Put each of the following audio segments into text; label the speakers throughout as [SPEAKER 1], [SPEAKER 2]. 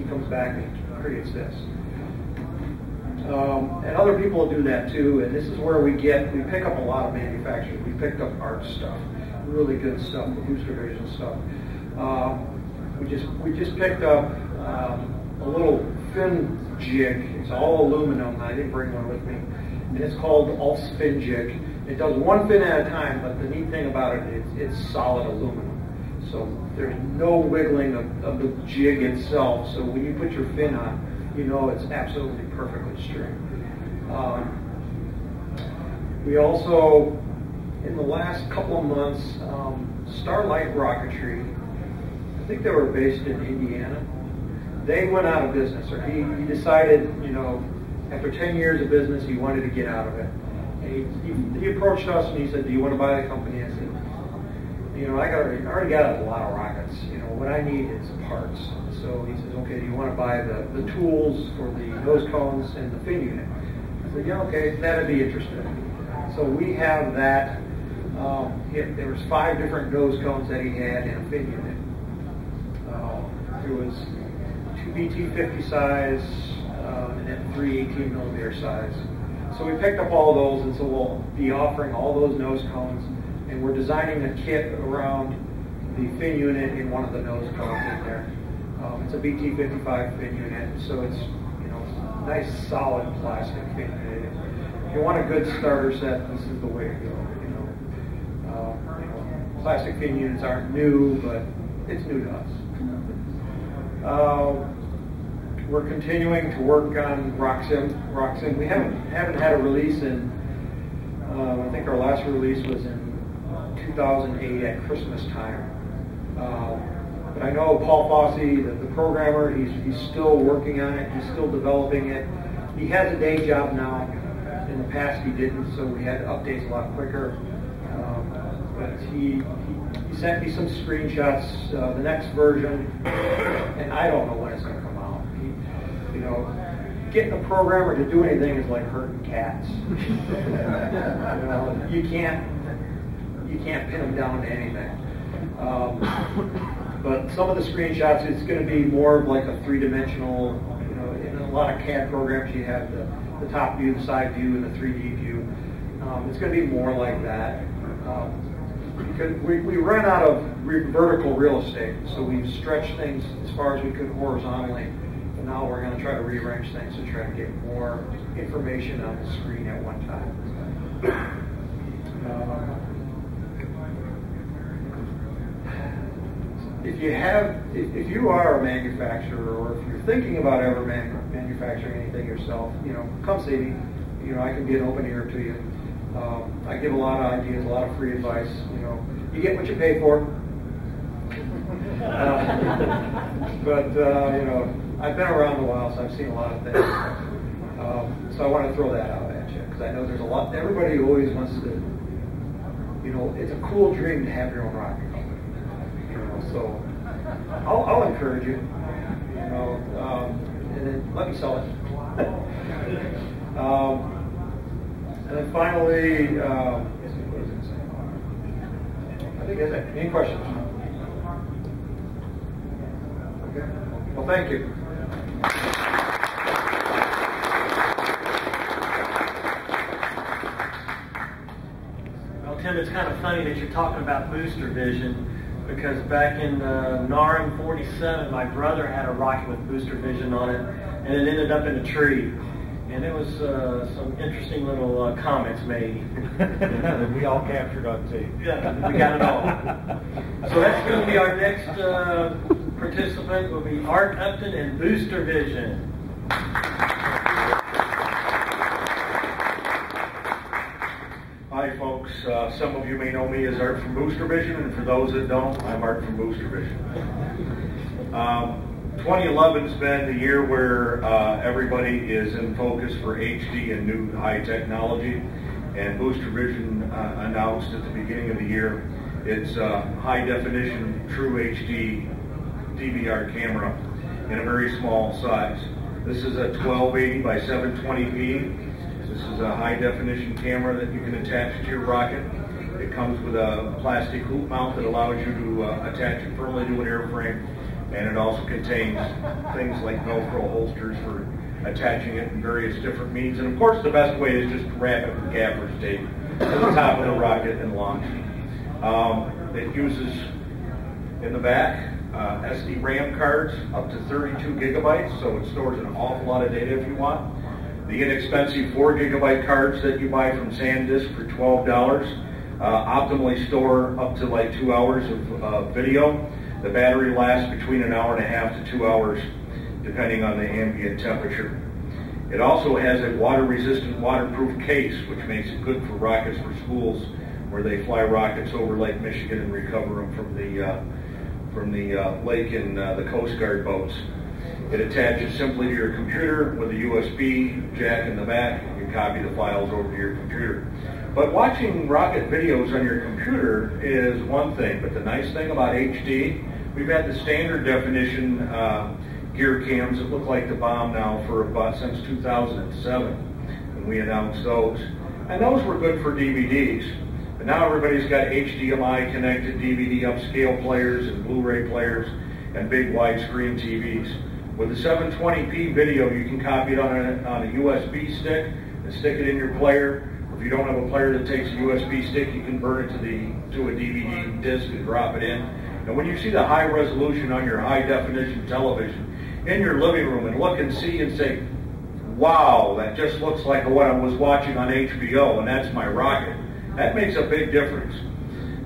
[SPEAKER 1] comes back and creates this. And other people do that too, and this is where we pick up a lot of manufacturers. We picked up art stuff, really good stuff, the booster vision stuff. We just picked up a little fin jig. It's all aluminum. I didn't bring one with me, and it's called Ulf's Fin Jig. It does one fin at a time, but the neat thing about it is it's solid aluminum. So there's no wiggling of the jig itself. So when you put your fin on, you know it's absolutely perfectly straight. We also, in the last couple of months, Starlight Rocketry, I think they were based in Indiana. They went out of business, or he decided, you know, after 10 years of business, he wanted to get out of it. And he approached us and he said, "Do you want to buy the company?" I said, "You know, I already got a lot of rockets. You know, what I need is parts." So he says, "Okay, do you want to buy the tools for the nose cones and the fin unit?" I said, "Yeah, okay, that'd be interesting." So we have that. There was 5 different nose cones that he had in a fin unit. There was 2 BT50 size and then 3 18mm size. So we picked up all those, and so we'll be offering all those nose cones, and we're designing a kit around the fin unit in one of the nose cones in there. It's a BT55 fin unit, so it's, you know, nice solid plastic fin unit. If you want a good starter set, this is the way to go. You know, plastic fin units aren't new, but it's new to us. We're continuing to work on RockSim. We haven't had a release in. I think our last release was in 2008 at Christmas time. But I know Paul Fosse, the programmer, he's still working on it. He's still developing it. He has a day job now. In the past he didn't, so we had updates a lot quicker. But he sent me some screenshots, the next version, and I don't know when it's going to come out. You know, getting a programmer to do anything is like herding cats. You know, you can't pin them down to anything. But some of the screenshots, it's going to be more of like a 3-dimensional. You know, in a lot of CAD programs, you have the top view, the side view, and the 3D view. It's going to be more like that. Because we ran out of vertical real estate, so we've stretched things as far as we could horizontally. But now we're going to try to rearrange things to try to get more information on the screen at one time. If you are a manufacturer, or if you're thinking about ever manufacturing anything yourself, you know, come see me. You know, I can be an open ear to you. I give a lot of ideas, a lot of free advice. You know, you get what you pay for. You know, I've been around a while, so I've seen a lot of things. So I want to throw that out at you, because I know there's a lot. Everybody always wants to. You know, it's a cool dream to have your own rocket company. You know, so I'll encourage you. You know, and then let me sell it. And then finally, I think that's it. Any questions? Okay. Well, thank you.
[SPEAKER 2] Well, Tim, it's kind of funny that you're talking about booster vision, because back in Naram 47, my brother had a rocket with booster vision on it, and it ended up in a tree. And there was some interesting little comments made.
[SPEAKER 3] We all captured on tape.
[SPEAKER 2] Yeah, we got it all. So that's going to be our next participant. Will be Art Upton and Booster Vision.
[SPEAKER 4] Hi folks, some of you may know me as Art from Booster Vision, and for those that don't, I'm Art from Booster Vision. 2011's been the year where everybody is in focus for HD and new high technology, and Booster Vision announced at the beginning of the year its high definition true HD DVR camera in a very small size. This is a 1280 by 720p. This is a high definition camera that you can attach to your rocket. It comes with a plastic hoop mount that allows you to attach it firmly to an airframe. And it also contains things like Velcro holsters for attaching it in various different means. And of course, the best way is just to wrap it with gaffer's tape to the top of the rocket and launch. It uses, in the back, SD RAM cards up to 32 gigabytes, so it stores an awful lot of data if you want. The inexpensive 4 gigabyte cards that you buy from SanDisk for $12 optimally store up to like 2 hours of video. The battery lasts between an hour and a half to 2 hours, depending on the ambient temperature. It also has a water-resistant, waterproof case, which makes it good for rockets for schools where they fly rockets over Lake Michigan and recover them from the lake in the Coast Guard boats. It attaches simply to your computer with a USB jack in the back. You can copy the files over to your computer. But watching rocket videos on your computer is one thing, but the nice thing about HD, we've had the standard definition gear cams that look like the bomb now for about since 2007, when we announced those. And those were good for DVDs. But now everybody's got HDMI connected DVD upscale players and Blu-ray players and big widescreen TVs. With the 720p video, you can copy it on a USB stick and stick it in your player. If you don't have a player that takes a USB stick, you can burn it to a DVD disc and drop it in. And when you see the high resolution on your high definition television in your living room and look and see and say, wow, that just looks like what I was watching on HBO, and that's my rocket. That makes a big difference.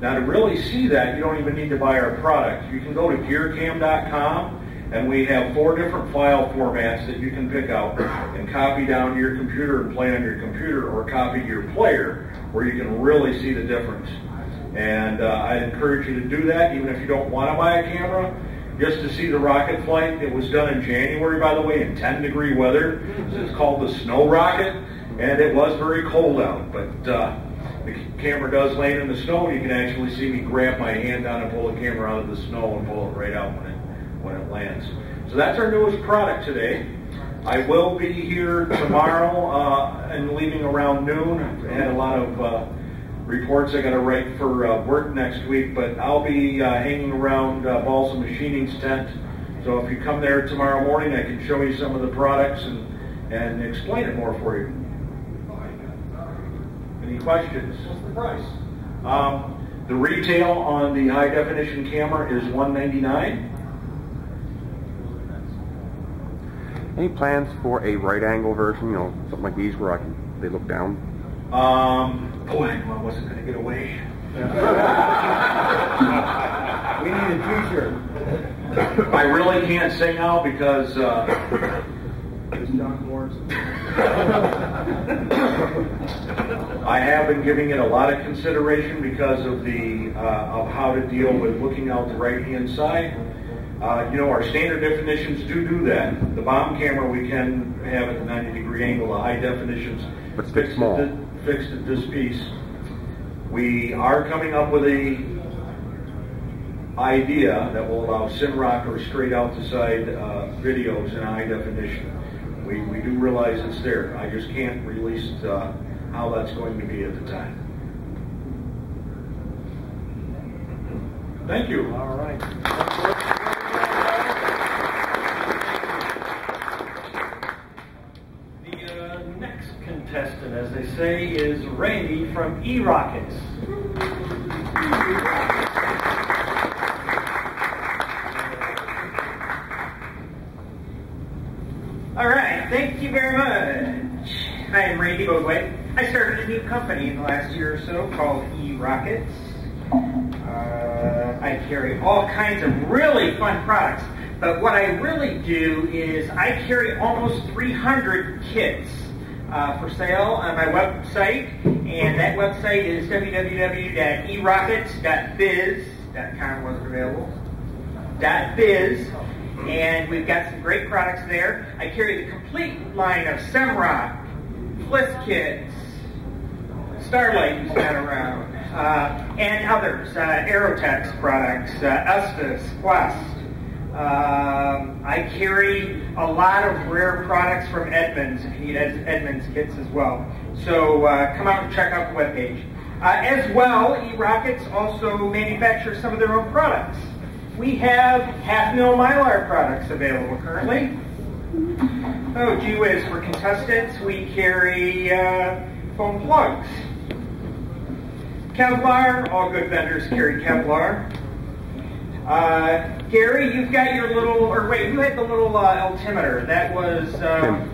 [SPEAKER 4] Now to really see that, you don't even need to buy our product. You can go to gearcam.com, and we have 4 different file formats that you can pick out and copy down to your computer and play on your computer, or copy to your player where you can really see the difference. And I encourage you to do that, even if you don't want to buy a camera, just to see the rocket flight. It was done in January, by the way, in 10-degree weather. It's called the snow rocket, and it was very cold out. But the camera does land in the snow, and you can actually see me grab my hand down and pull the camera out of the snow and pull it right out when it lands. So that's our newest product today. I will be here tomorrow and leaving around noon. I've had a lot of reports I got to write for work next week, but I'll be hanging around Balsa Machining's tent. So if you come there tomorrow morning, I can show you some of the products and explain it more for you. Any questions?
[SPEAKER 1] What's the price?
[SPEAKER 4] The retail on the high definition camera is $199.
[SPEAKER 5] Any plans for a right angle version, you know, something like these where they look down?
[SPEAKER 4] Boy, I wasn't going to get away.
[SPEAKER 3] We need a t-shirt.
[SPEAKER 4] I really can't say now because I have been giving it a lot of consideration because of of how to deal with looking out the right-hand side. You know, our standard definitions do that. The bomb camera we can have at the 90-degree angle. The high definitions
[SPEAKER 5] But it's small.
[SPEAKER 4] Fixed at this piece. We are coming up with a idea that will allow Simrock or straight out the side videos in high definition. We do realize it's there. I just can't release how that's going to be at the time. Thank you.
[SPEAKER 2] All right. Contestant, as they say, is Randy from E-Rockets.
[SPEAKER 6] All right, thank you very much. I am Randy Bodway. I started a new company in the last year or so called E-Rockets. I carry all kinds of really fun products, but what I really do is I carry almost 300 kits for sale on my website, and that website is www.erockets.biz.com wasn't available. .biz, and we've got some great products there. I carry the complete line of Simrock, Fliss kits, Starlight, who's not around, and others, Aerotex products, Estes, Quest. I carry a lot of rare products from Edmunds, if you need Edmunds kits as well. So come out and check out the webpage. As well, E-Rockets also manufacture some of their own products. We have 1/2 mil Mylar products available currently. Oh, gee whiz, for contestants, we carry foam plugs. Kevlar, all good vendors carry Kevlar. Gary, you've got your little, or wait, you had the little altimeter. That was,
[SPEAKER 5] Tim.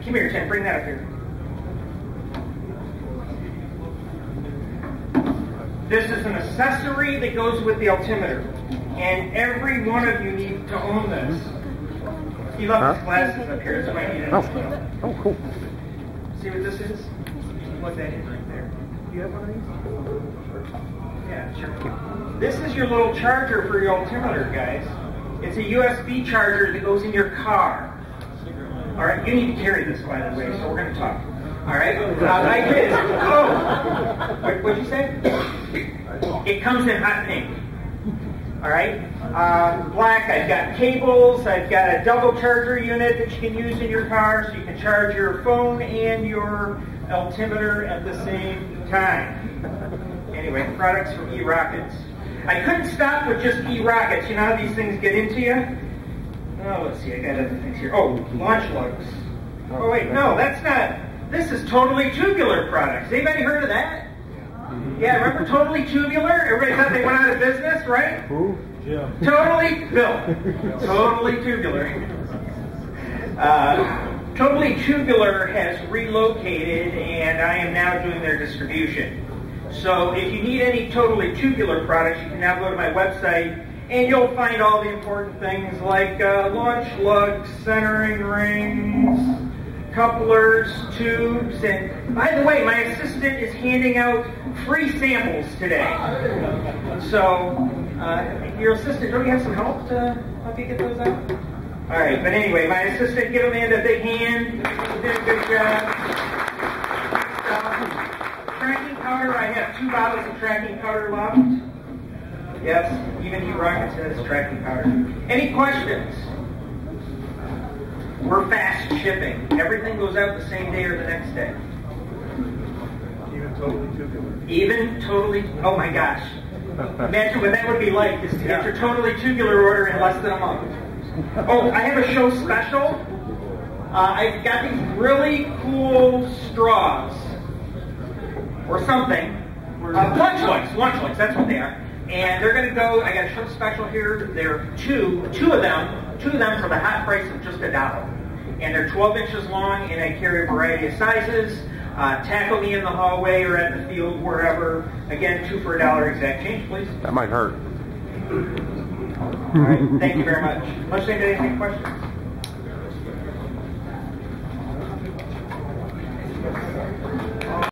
[SPEAKER 6] come here, Tim, bring that up here. This is an accessory that goes with the altimeter. And every one of you need to own this. He left his glasses up here, that's why I needed
[SPEAKER 5] Oh.
[SPEAKER 6] to see them.
[SPEAKER 5] Oh, cool.
[SPEAKER 6] See what this is? Plug that in right there. Do you have one of these? Yeah, sure. This is your little charger for your altimeter, guys. It's a USB charger that goes in your car. All right, you need to carry this, by the way, so we're going to talk. All right? I did. Oh! What'd you say? It comes in hot pink. All right? Black, I've got cables. I've got a double charger unit that you can use in your car, so you can charge your phone and your altimeter at the same time. Anyway, products from E-Rockets. I couldn't stop with just E-Rockets. You know how these things get into you? Oh, let's see. I got other things here. Oh, launch lugs. Oh, wait. No, that's not. This is Totally Tubular products. Anybody heard of that? Yeah, remember Totally Tubular? Everybody thought they went out of business, right?
[SPEAKER 3] Who? Jim.
[SPEAKER 6] Totally, Bill. Totally Tubular. Totally Tubular has relocated, and I am now doing their distribution. So if you need any Totally Tubular products, you can now go to my website, and you'll find all the important things like launch lugs, centering rings, couplers, tubes, and by the way, my assistant is handing out free samples today. So, your assistant, don't you have some help to help you get those out? All right, but anyway, my assistant, give Amanda a big hand. She did a good job. Tracking powder, I have 2 bottles of tracking powder left. Yes, even E-Rockets has tracking powder. Any questions? We're fast shipping. Everything goes out the same day or the next day.
[SPEAKER 4] Even Totally Tubular.
[SPEAKER 6] Even Totally, oh my gosh. Imagine what that would be like, is to get your Totally Tubular order in less than a month. Oh, I have a show special. I've got these really cool straws. Or something. Lunch lugs, that's what they are. And they're going to go, I got a show special here. They're two of them for the hot price of just $1. And they're 12 inches long, and I carry a variety of sizes. Tackle me in the hallway or at the field, wherever. Again, 2 for $1 exact change, please.
[SPEAKER 5] That might hurt.
[SPEAKER 6] All right, thank you very much. Unless anybody has any questions.